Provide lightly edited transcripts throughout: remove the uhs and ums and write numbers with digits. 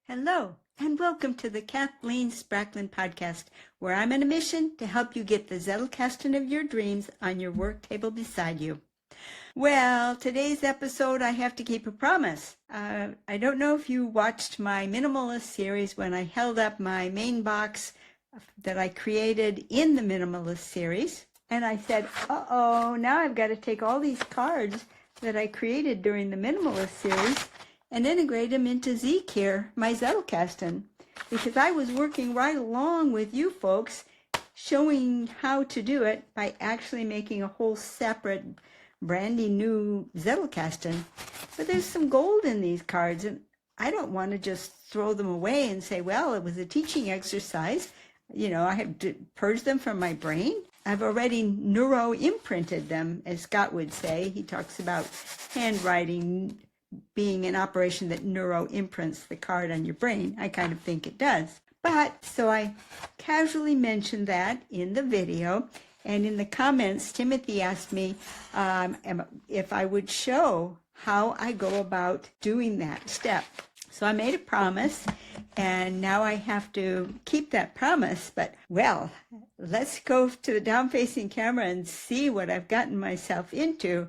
Hello, and welcome to the Kathleen Spracklin podcast, where I'm on a mission to help you get the Zettelkasten of your dreams on your work table beside you. Well, today's episode, I have to keep a promise. I don't know if you watched my Minimalist series when I held up my main box that I created in the Minimalist series, and I said, uh-oh, now I've got to take all these cards that I created during the Minimalist series and integrate them into Zeek here, my Zettelkasten, because I was working right along with you folks, showing how to do it by actually making a whole separate, brandy new Zettelkasten. But there's some gold in these cards, and I don't want to just throw them away and say, well, it was a teaching exercise. You know, I have to purge them from my brain. I've already neuro-imprinted them, as Scott would say. He talks about handwriting being an operation that neuro-imprints the card on your brain. I kind of think it does. But, so I casually mentioned that in the video, and in the comments, Timothy asked me if I would show how I go about doing that step. So I made a promise, and now I have to keep that promise. But, well, let's go to the down-facing camera and see what I've gotten myself into.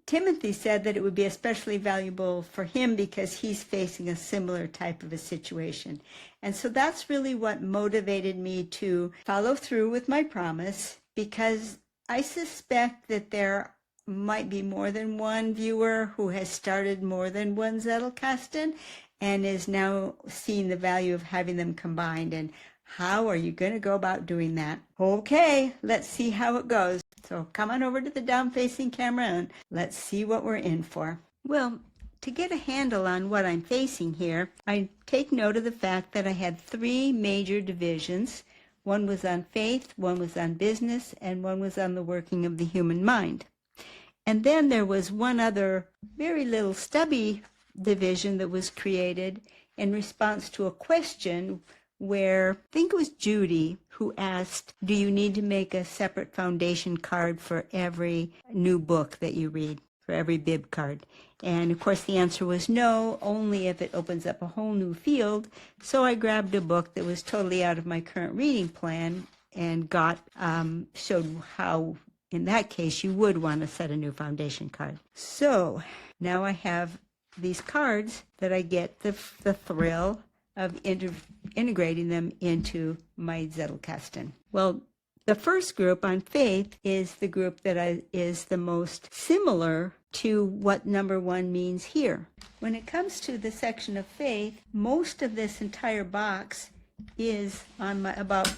Timothy said that it would be especially valuable for him because he's facing a similar type of a situation. And so that's really what motivated me to follow through with my promise, because I suspect that there might be more than one viewer who has started more than one Zettelkasten and is now seeing the value of having them combined. And how are you going to go about doing that? Okay, let's see how it goes. So come on over to the down-facing camera and let's see what we're in for. Well, to get a handle on what I'm facing here, I take note of the fact that I had three major divisions. One was on faith, one was on business, and one was on the working of the human mind. And then there was one other very little stubby division that was created in response to a question where I think it was Judy who asked, do you need to make a separate foundation card for every new book that you read, for every bib card? And of course the answer was no, only if it opens up a whole new field. So I grabbed a book that was totally out of my current reading plan and showed how, in that case, you would want to set a new foundation card. So now I have these cards that I get the thrill of integrating them into my Zettelkasten. Well, the first group on faith is the group that is the most similar to what number one means here. When it comes to the section of faith, most of this entire box is on about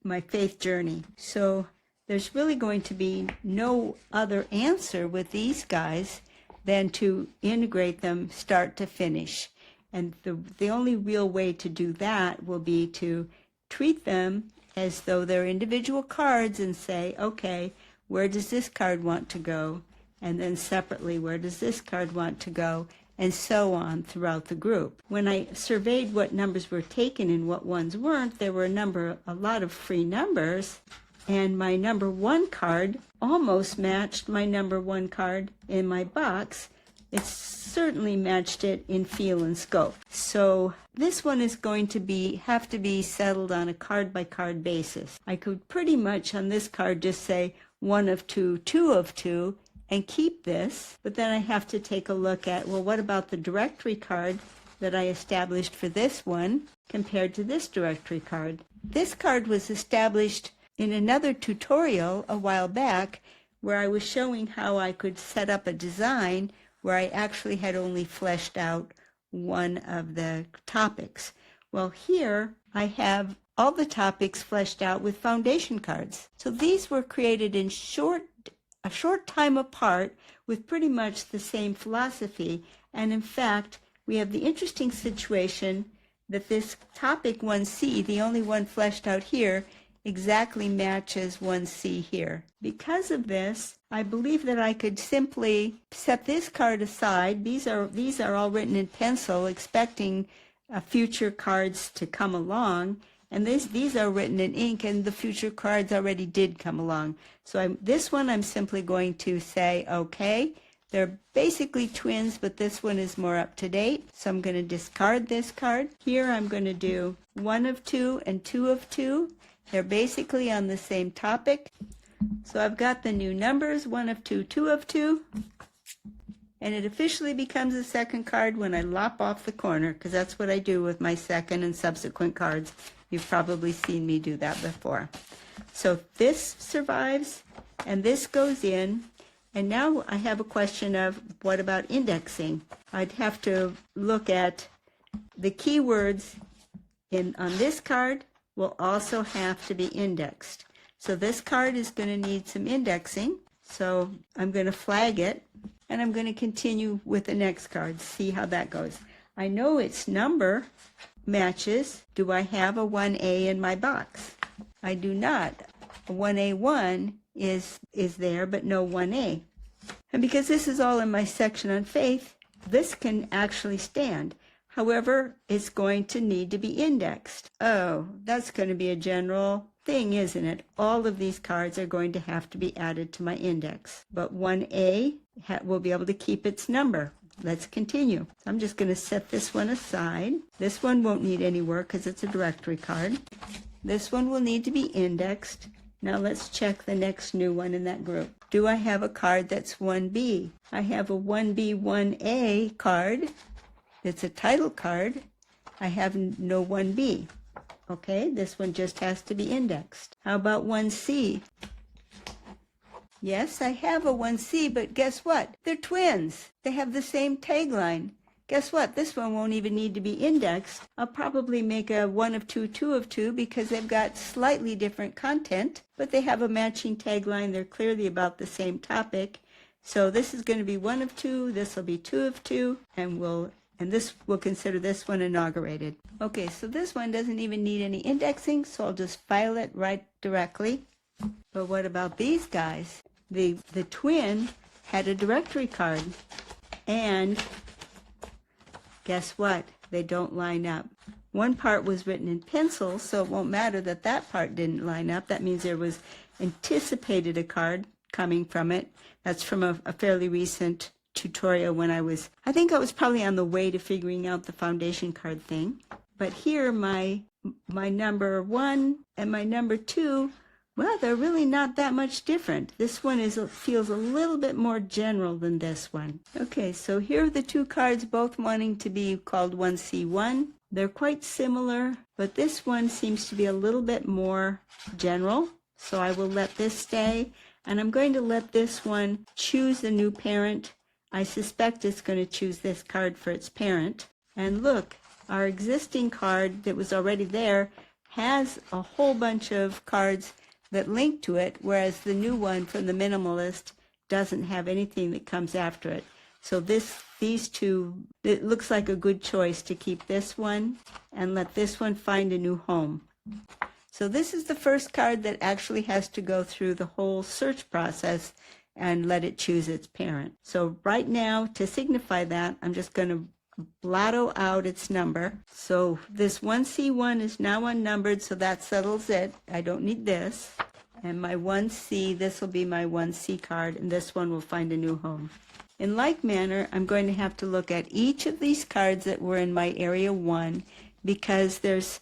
my faith journey. So there's really going to be no other answer with these guys than to integrate them start to finish. And the only real way to do that will be to treat them as though they're individual cards and say, okay, where does this card want to go? And then separately, where does this card want to go? And so on throughout the group. When I surveyed what numbers were taken and what ones weren't, there were a lot of free numbers. And my number one card almost matched my number one card in my box. It certainly matched it in feel and scope. So this one is going to have to be settled on a card-by-card basis. I could pretty much on this card just say 1 of 2, 2 of 2, and keep this. But then I have to take a look at, well, what about the directory card that I established for this one compared to this directory card? This card was established in another tutorial a while back where I was showing how I could set up a design where I actually had only fleshed out one of the topics. Well, here I have all the topics fleshed out with foundation cards. So these were created in a short time apart with pretty much the same philosophy. And in fact, we have the interesting situation that this topic 1C, the only one fleshed out here, exactly matches 1C here. Because of this, I believe that I could simply set this card aside. These are all written in pencil, expecting future cards to come along. And these are written in ink, and the future cards already did come along. So this one I'm simply going to say, okay, They're basically twins, but this one is more up to date. So I'm going to discard this card. Here I'm going to do 1 of 2 and 2 of 2. They're basically on the same topic. So I've got the new numbers, 1 of 2, 2 of 2. And it officially becomes a second card when I lop off the corner, because that's what I do with my second and subsequent cards. You've probably seen me do that before. So this survives, and this goes in. And now I have a question of, what about indexing? I'd have to look at the keywords on this card will also have to be indexed. So this card is going to need some indexing. So I'm going to flag it, and I'm going to continue with the next card, see how that goes. I know its number matches. Do I have a 1A in my box? I do not. A 1A1 is there, but no 1A. And because this is all in my section on faith, this can actually stand. However, it's going to need to be indexed. Oh, that's going to be a general thing, isn't it? All of these cards are going to have to be added to my index. But 1A will be able to keep its number. Let's continue. I'm just going to set this one aside. This one won't need any work because it's a directory card. This one will need to be indexed. Now let's check the next new one in that group. Do I have a card that's 1B? I have a 1B, 1A card. It's a title card. I have no 1B. Okay, this one just has to be indexed. How about 1C? Yes, I have a 1C, but guess what? They're twins. They have the same tagline. Guess what? This one won't even need to be indexed. I'll probably make a 1 of 2, 2 of 2 because they've got slightly different content, but they have a matching tagline. They're clearly about the same topic. So this is going to be 1 of 2, this will be 2 of 2, and we'll consider this one inaugurated. Okay, so this one doesn't even need any indexing, so I'll just file it right directly. But what about these guys? The twin had a directory card, and guess what? They don't line up. One part was written in pencil, so it won't matter that that part didn't line up. That means there was anticipated a card coming from it. That's from a fairly recent tutorial when I think I was probably on the way to figuring out the foundation card thing. But here my number 1 and my number 2, well, they're really not that much different. This one feels a little bit more general than this one. Okay, so here are the two cards both wanting to be called 1C1. They're quite similar, but this one seems to be a little bit more general. So I will let this stay, and I'm going to let this one choose the new parent. I suspect it's going to choose this card for its parent. And look, our existing card that was already there has a whole bunch of cards that link to it, whereas the new one from the Minimalist doesn't have anything that comes after it. So these two, it looks like a good choice to keep this one and let this one find a new home. So this is the first card that actually has to go through the whole search process and let it choose its parent. So right now, to signify that, I'm just going to blotto out its number. So this 1C1 is now unnumbered, so that settles it. I don't need this. And my 1C, this will be my 1C card, and this one will find a new home. In like manner, I'm going to have to look at each of these cards that were in my area 1, because there's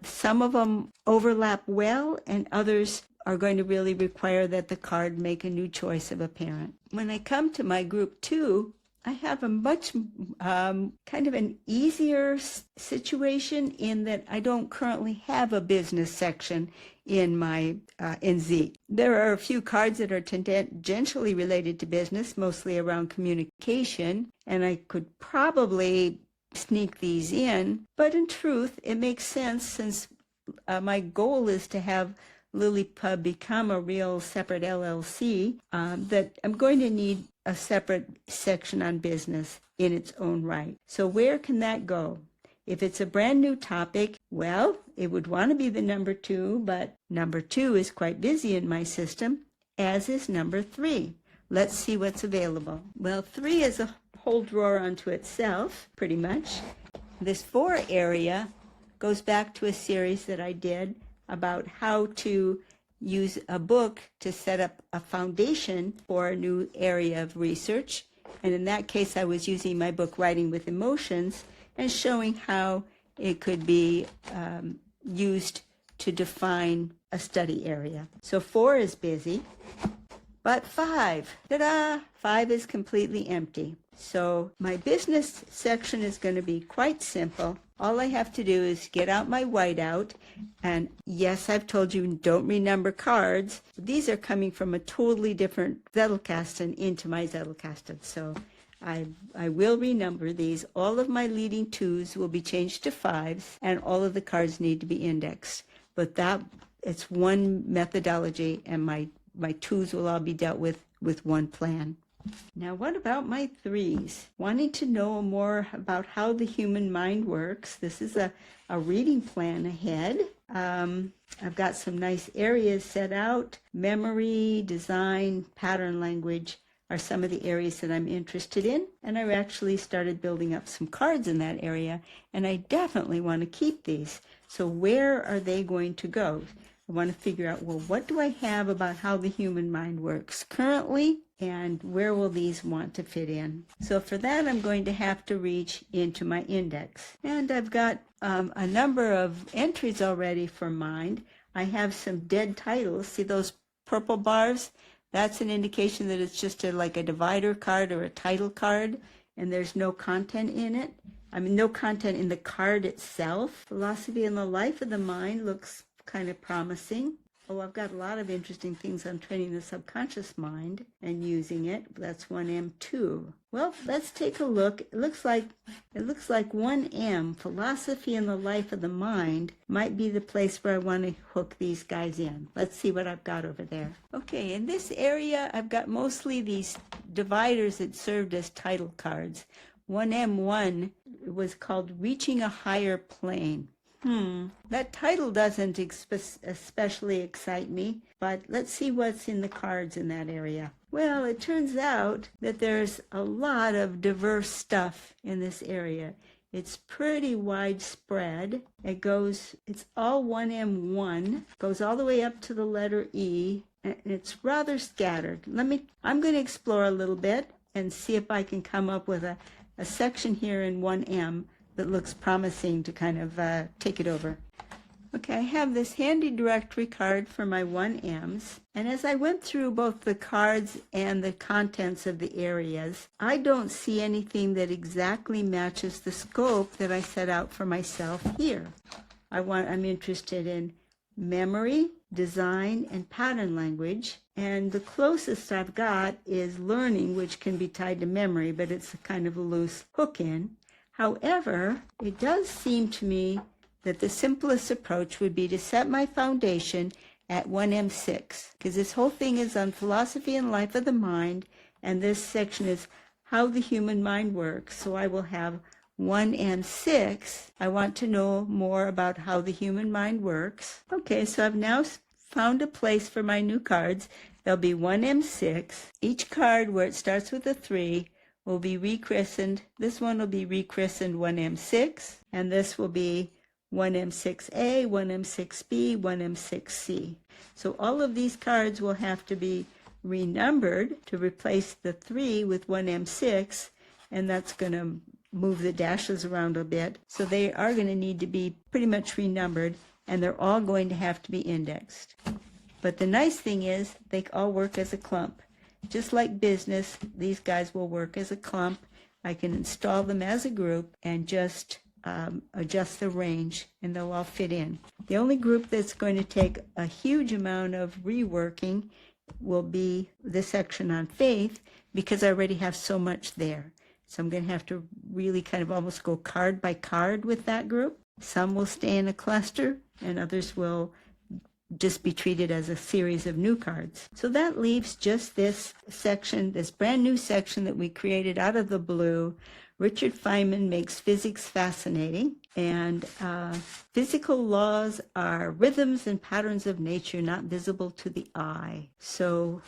some of them overlap well, and others are going to really require that the card make a new choice of a parent. When I come to my group 2, I have a much kind of an easier situation in that I don't currently have a business section in my in Zeek. There are a few cards that are tangentially related to business, mostly around communication, and I could probably sneak these in, but in truth, it makes sense since my goal is to have LiLLiPub become a real separate LLC, that I'm going to need a separate section on business in its own right. So where can that go? If it's a brand new topic, well, it would want to be the number 2, but number 2 is quite busy in my system, as is number 3. Let's see what's available. Well, 3 is a whole drawer unto itself, pretty much. This 4 area goes back to a series that I did about how to use a book to set up a foundation for a new area of research. And in that case, I was using my book, Writing with Emotions, and showing how it could be used to define a study area. So 4 is busy, but 5, ta-da, 5 is completely empty. So my business section is going to be quite simple. All I have to do is get out my whiteout, and yes, I've told you don't renumber cards. These are coming from a totally different Zettelkasten into my Zettelkasten. So I will renumber these. All of my leading 2s will be changed to 5s, and all of the cards need to be indexed. But it's one methodology, and my 2s will all be dealt with one plan. Now, what about my 3s? Wanting to know more about how the human mind works. This is a reading plan ahead. I've got some nice areas set out. Memory, design, pattern language are some of the areas that I'm interested in. And I actually started building up some cards in that area. And I definitely want to keep these. So where are they going to go? I want to figure out, well, what do I have about how the human mind works currently, and where will these want to fit in? So for that, I'm going to have to reach into my index. And I've got a number of entries already for mind. I have some dead titles. See those purple bars? That's an indication that it's just like a divider card or a title card, and there's no content in it. I mean, no content in the card itself. Philosophy and the Life of the Mind looks kind of promising. Oh, I've got a lot of interesting things on training the subconscious mind and using it. That's 1M2. Well, let's take a look. It looks like 1M, Philosophy and the Life of the Mind, might be the place where I want to hook these guys in. Let's see what I've got over there. Okay, in this area, I've got mostly these dividers that served as title cards. 1M1 was called Reaching a Higher Plane. That title doesn't especially excite me, but let's see what's in the cards in that area. Well, it turns out that there's a lot of diverse stuff in this area. It's pretty widespread. It's all 1M1, goes all the way up to the letter E, and it's rather scattered. I'm going to explore a little bit and see if I can come up with a section here in 1M that looks promising to kind of take it over. Okay, I have this handy directory card for my 1Ms, and as I went through both the cards and the contents of the areas, I don't see anything that exactly matches the scope that I set out for myself here. I'm interested in memory, design, and pattern language, and the closest I've got is learning, which can be tied to memory, but it's a kind of a loose hook in. However, it does seem to me that the simplest approach would be to set my foundation at 1M6, because this whole thing is on philosophy and life of the mind, and this section is how the human mind works. So I will have 1M6. I want to know more about how the human mind works. Okay, so I've now found a place for my new cards. There'll be 1M6. Each card where it starts with a 3 will be rechristened. This one will be rechristened 1M6, and this will be 1M6A, 1M6B, 1M6C. So all of these cards will have to be renumbered to replace the 3 with 1M6, and that's going to move the dashes around a bit. So they are going to need to be pretty much renumbered, and they're all going to have to be indexed. But the nice thing is they all work as a clump. Just like business, these guys will work as a clump. I can install them as a group and just adjust the range, and they'll all fit in. The only group that's going to take a huge amount of reworking will be the section on faith, because I already have so much there. So I'm going to have to really kind of almost go card by card with that group. Some will stay in a cluster, and others will just be treated as a series of new cards. So that leaves just this section, this brand new section that we created out of the blue. Richard Feynman makes physics fascinating, and physical laws are rhythms and patterns of nature not visible to the eye. So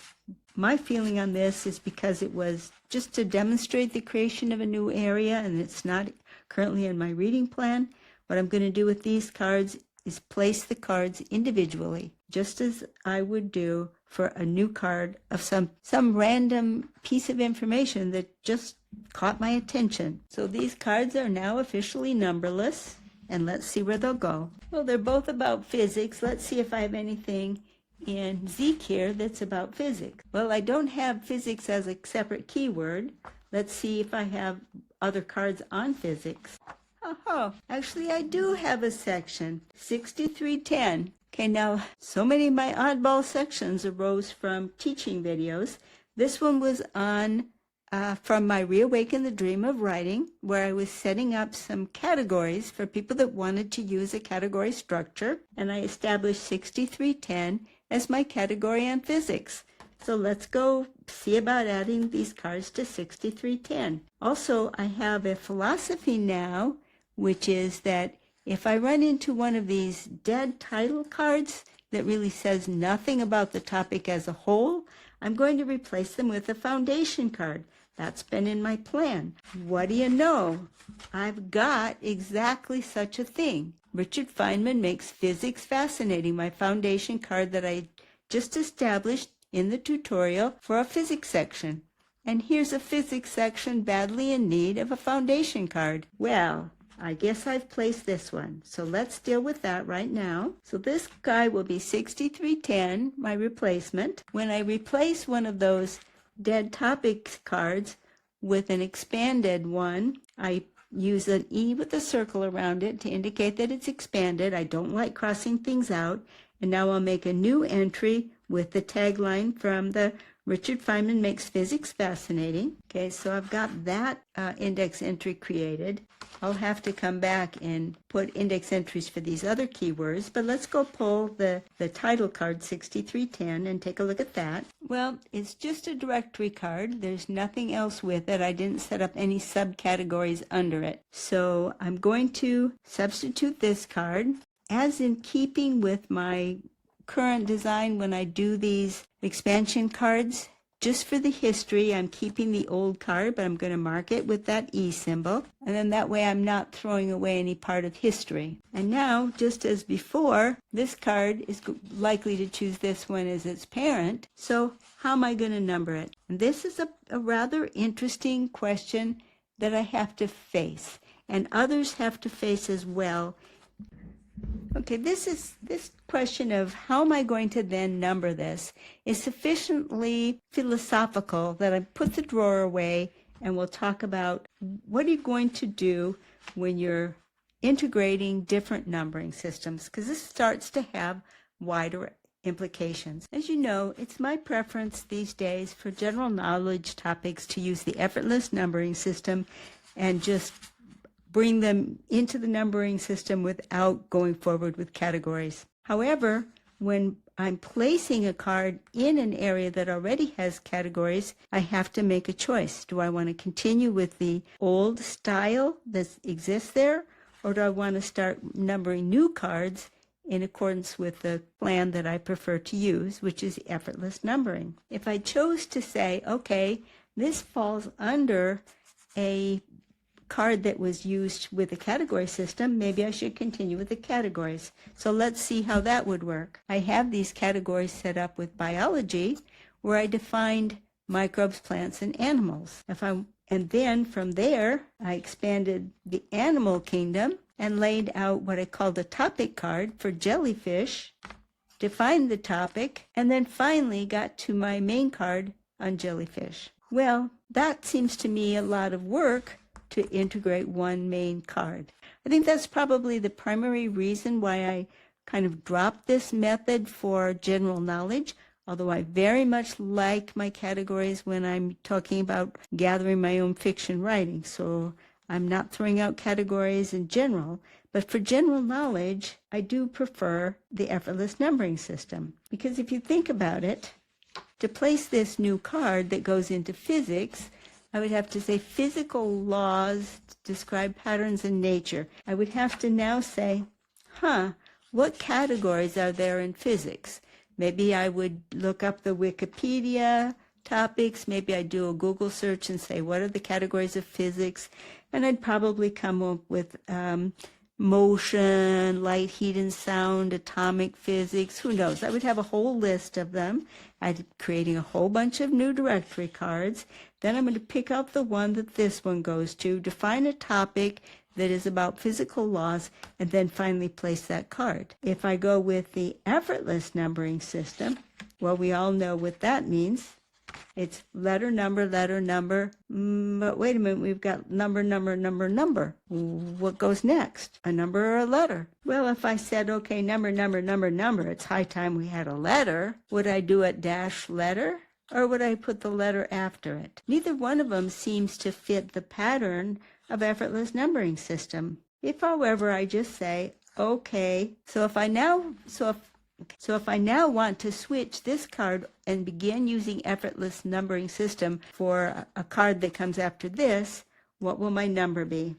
my feeling on this is because it was just to demonstrate the creation of a new area, and it's not currently in my reading plan. What I'm going to do with these cards is place the cards individually, just as I would do for a new card of some random piece of information that just caught my attention. So these cards are now officially numberless, and let's see where they'll go. Well, they're both about physics. Let's see if I have anything in Zeek here that's about physics. Well, I don't have physics as a separate keyword. Let's see if I have other cards on physics. Oh, actually I do have a section, 6310. Okay, now so many of my oddball sections arose from teaching videos. This one was on from my Reawaken the Dream of Writing, where I was setting up some categories for people that wanted to use a category structure, and I established 6310 as my category on physics. So let's go see about adding these cards to 6310. Also, I have a philosophy now, which is that if I run into one of these dead title cards that really says nothing about the topic as a whole, I'm going to replace them with a foundation card. That's been in my plan. What do you know? I've got exactly such a thing. Richard Feynman makes physics fascinating, my foundation card that I just established in the tutorial for a physics section. And here's a physics section badly in need of a foundation card. Well, I guess I've placed this one. So let's deal with that right now. So this guy will be 6310, my replacement. When I replace one of those dead topics cards with an expanded one, I use an E with a circle around it to indicate that it's expanded. I don't like crossing things out. And now I'll make a new entry with the tagline from the Richard Feynman Makes Physics Fascinating. Okay, so I've got that index entry created. I'll have to come back and put index entries for these other keywords, but let's go pull the title card 6310 and take a look at that. Well, it's just a directory card. There's nothing else with it. I didn't set up any subcategories under it. So I'm going to substitute this card. As in keeping with my current design when I do these expansion cards, just for the history, I'm keeping the old card, but I'm going to mark it with that E symbol. And then that way I'm not throwing away any part of history. And now, just as before, this card is likely to choose this one as its parent. So how am I going to number it? And this is a rather interesting question that I have to face, and others have to face as well. Okay, this question of how am I going to then number this is sufficiently philosophical that I put the drawer away, and we'll talk about what are you going to do when you're integrating different numbering systems, because this starts to have wider implications. As you know, it's my preference these days for general knowledge topics to use the effortless numbering system and just bring them into the numbering system without going forward with categories. However, when I'm placing a card in an area that already has categories, I have to make a choice. Do I want to continue with the old style that exists there, or do I want to start numbering new cards in accordance with the plan that I prefer to use, which is effortless numbering? If I chose to say, okay, this falls under a card that was used with a category system, maybe I should continue with the categories. So let's see how that would work. I have these categories set up with biology, where I defined microbes, plants, and animals. And then from there, I expanded the animal kingdom and laid out what I called a topic card for jellyfish, defined the topic, and then finally got to my main card on jellyfish. Well, that seems to me a lot of work to integrate one main card. I think that's probably the primary reason why I kind of dropped this method for general knowledge, although I very much like my categories when I'm talking about gathering my own fiction writing. So I'm not throwing out categories in general, but for general knowledge, I do prefer the effortless numbering system. Because if you think about it, to place this new card that goes into physics, I would have to say physical laws describe patterns in nature. I would have to now say, what categories are there in physics? Maybe I would look up the Wikipedia topics. Maybe I'd do a Google search and say, what are the categories of physics? And I'd probably come up with motion, light, heat, and sound, atomic physics, who knows. I would have a whole list of them. I'd be creating a whole bunch of new directory cards. Then I'm going to pick out the one that this one goes to, define a topic that is about physical laws, and then finally place that card. If I go with the effortless numbering system, well, we all know what that means. It's letter, number, but wait a minute, we've got number. What goes next? A number or a letter? Well, if I said, okay, number, it's high time we had a letter, would I do a dash letter? Or would I put the letter after it? Neither one of them seems to fit the pattern of effortless numbering system. If, however, I just say, okay, so if I now want to switch this card and begin using effortless numbering system for a card that comes after this, what will my number be?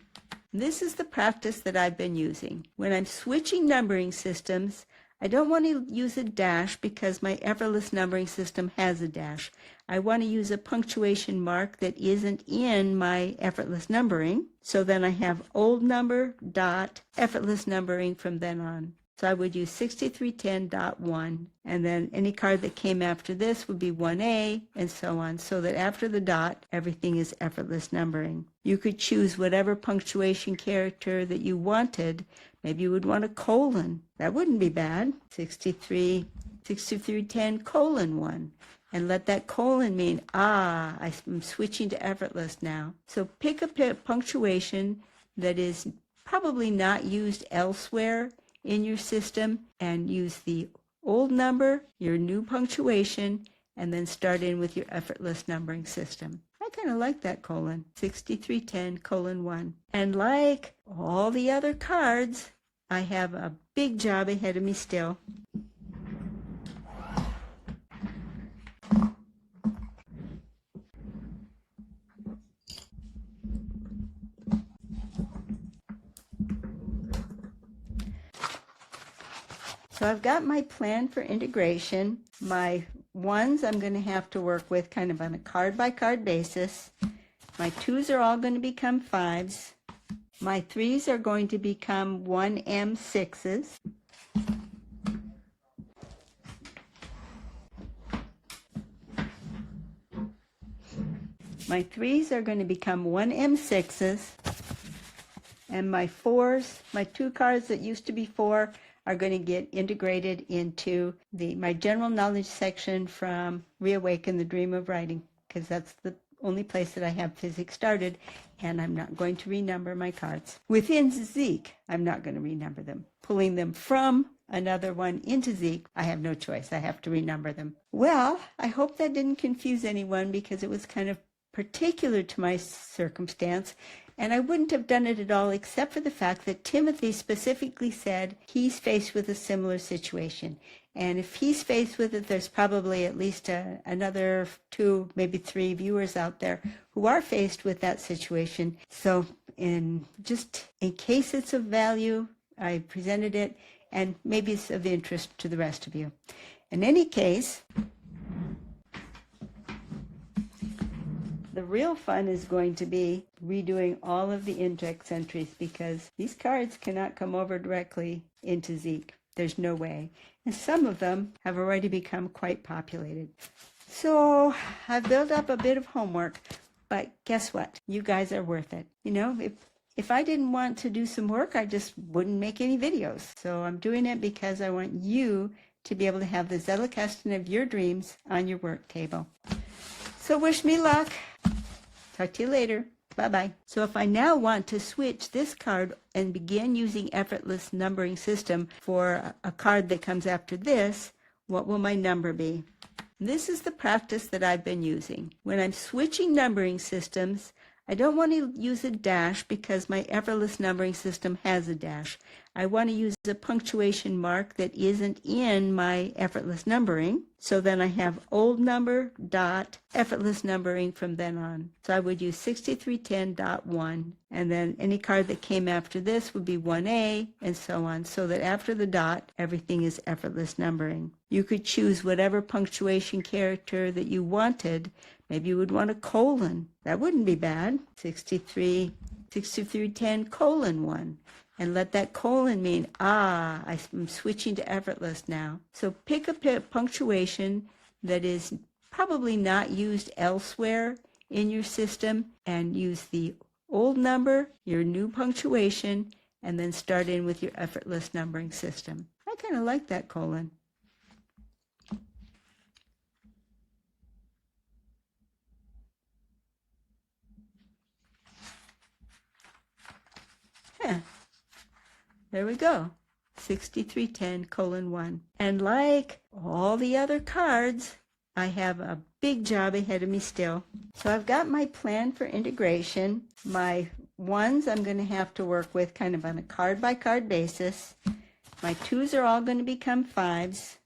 This is the practice that I've been using. When I'm switching numbering systems, I don't want to use a dash because my effortless numbering system has a dash. I want to use a punctuation mark that isn't in my effortless numbering. So then I have old number, dot, effortless numbering from then on. So I would use 6310.1, and then any card that came after this would be 1A, and so on, so that after the dot, everything is effortless numbering. You could choose whatever punctuation character that you wanted. Maybe you would want a colon. That wouldn't be bad. 6310:1. And let that colon mean, I'm switching to effortless now. So pick a punctuation that is probably not used elsewhere in your system and use the old number, your new punctuation, and then start in with your effortless numbering system. I kind of like that colon, 6310:1. And like all the other cards, I have a big job ahead of me still. So I've got my plan for integration. My ones I'm going to have to work with kind of on a card-by-card basis. My 2s are all going to become 5s. My 3s are going to become 1M6s. My 3s are going to become 1M6s. And my 4s, my 2 cards that used to be 4, are going to get integrated into my general knowledge section from Reawaken the Dream of Writing, because that's the only place that I have physics started, and I'm not going to renumber my cards. Within Zeek, I'm not going to renumber them. Pulling them from another one into Zeek, I have no choice. I have to renumber them. Well, I hope that didn't confuse anyone because it was kind of particular to my circumstance. And I wouldn't have done it at all except for the fact that Timothy specifically said he's faced with a similar situation. And if he's faced with it, there's probably at least another 2, maybe 3 viewers out there who are faced with that situation. So just in case it's of value, I presented it, and maybe it's of interest to the rest of you. In any case, the real fun is going to be redoing all of the index entries because these cards cannot come over directly into Zeek. There's no way. And some of them have already become quite populated. So I've built up a bit of homework, but guess what? You guys are worth it. You know, if I didn't want to do some work, I just wouldn't make any videos. So I'm doing it because I want you to be able to have the Zettelkasten of your dreams on your work table. So wish me luck. Talk to you later. Bye-bye. So if I now want to switch this card and begin using effortless numbering system for a card that comes after this, what will my number be? This is the practice that I've been using. When I'm switching numbering systems, I don't want to use a dash because my effortless numbering system has a dash. I want to use a punctuation mark that isn't in my effortless numbering. So then I have old number, dot, effortless numbering from then on. So I would use 6310.1, and then any card that came after this would be 1A, and so on, so that after the dot, everything is effortless numbering. You could choose whatever punctuation character that you wanted. Maybe you would want a colon. That wouldn't be bad. 63 6310:1. And let that colon mean, I'm switching to effortless now. So pick a punctuation that is probably not used elsewhere in your system and use the old number, your new punctuation, and then start in with your effortless numbering system. I kind of like that colon. Yeah. There we go, 6310:1. And like all the other cards, I have a big job ahead of me still. So I've got my plan for integration. My ones I'm going to have to work with kind of on a card-by-card basis. My 2s are all going to become 5s.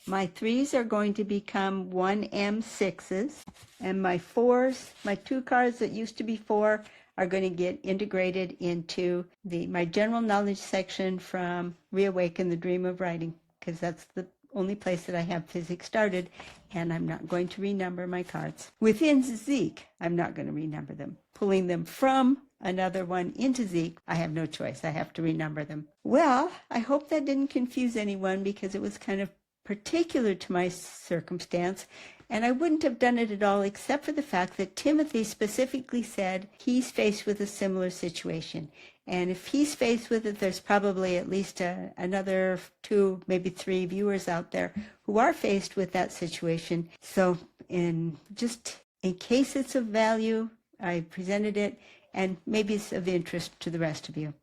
My 3s are going to become 1M6s. And my 4s, my 2 cards that used to be 4, are going to get integrated into my general knowledge section from Reawaken the Dream of Writing, because that's the only place that I have physics started, and I'm not going to renumber my cards. Within Zeek, I'm not going to renumber them. Pulling them from another one into Zeek, I have no choice. I have to renumber them. Well, I hope that didn't confuse anyone, because it was kind of particular to my circumstance, and I wouldn't have done it at all except for the fact that Timothy specifically said he's faced with a similar situation. And if he's faced with it, there's probably at least another 2, maybe 3 viewers out there who are faced with that situation. So just in case it's of value, I presented it, and maybe it's of interest to the rest of you.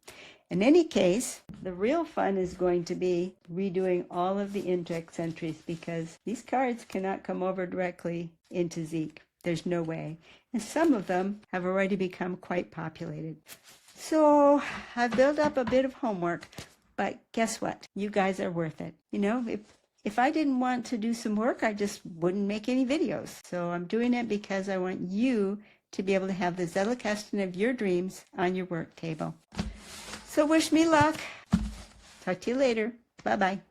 In any case, the real fun is going to be redoing all of the index entries, because these cards cannot come over directly into Zeek. There's no way. And some of them have already become quite populated. So I've built up a bit of homework, but guess what? You guys are worth it. You know, if I didn't want to do some work, I just wouldn't make any videos. So I'm doing it because I want you to be able to have the Zettelkasten of your dreams on your work table. So wish me luck. Talk to you later. Bye-bye.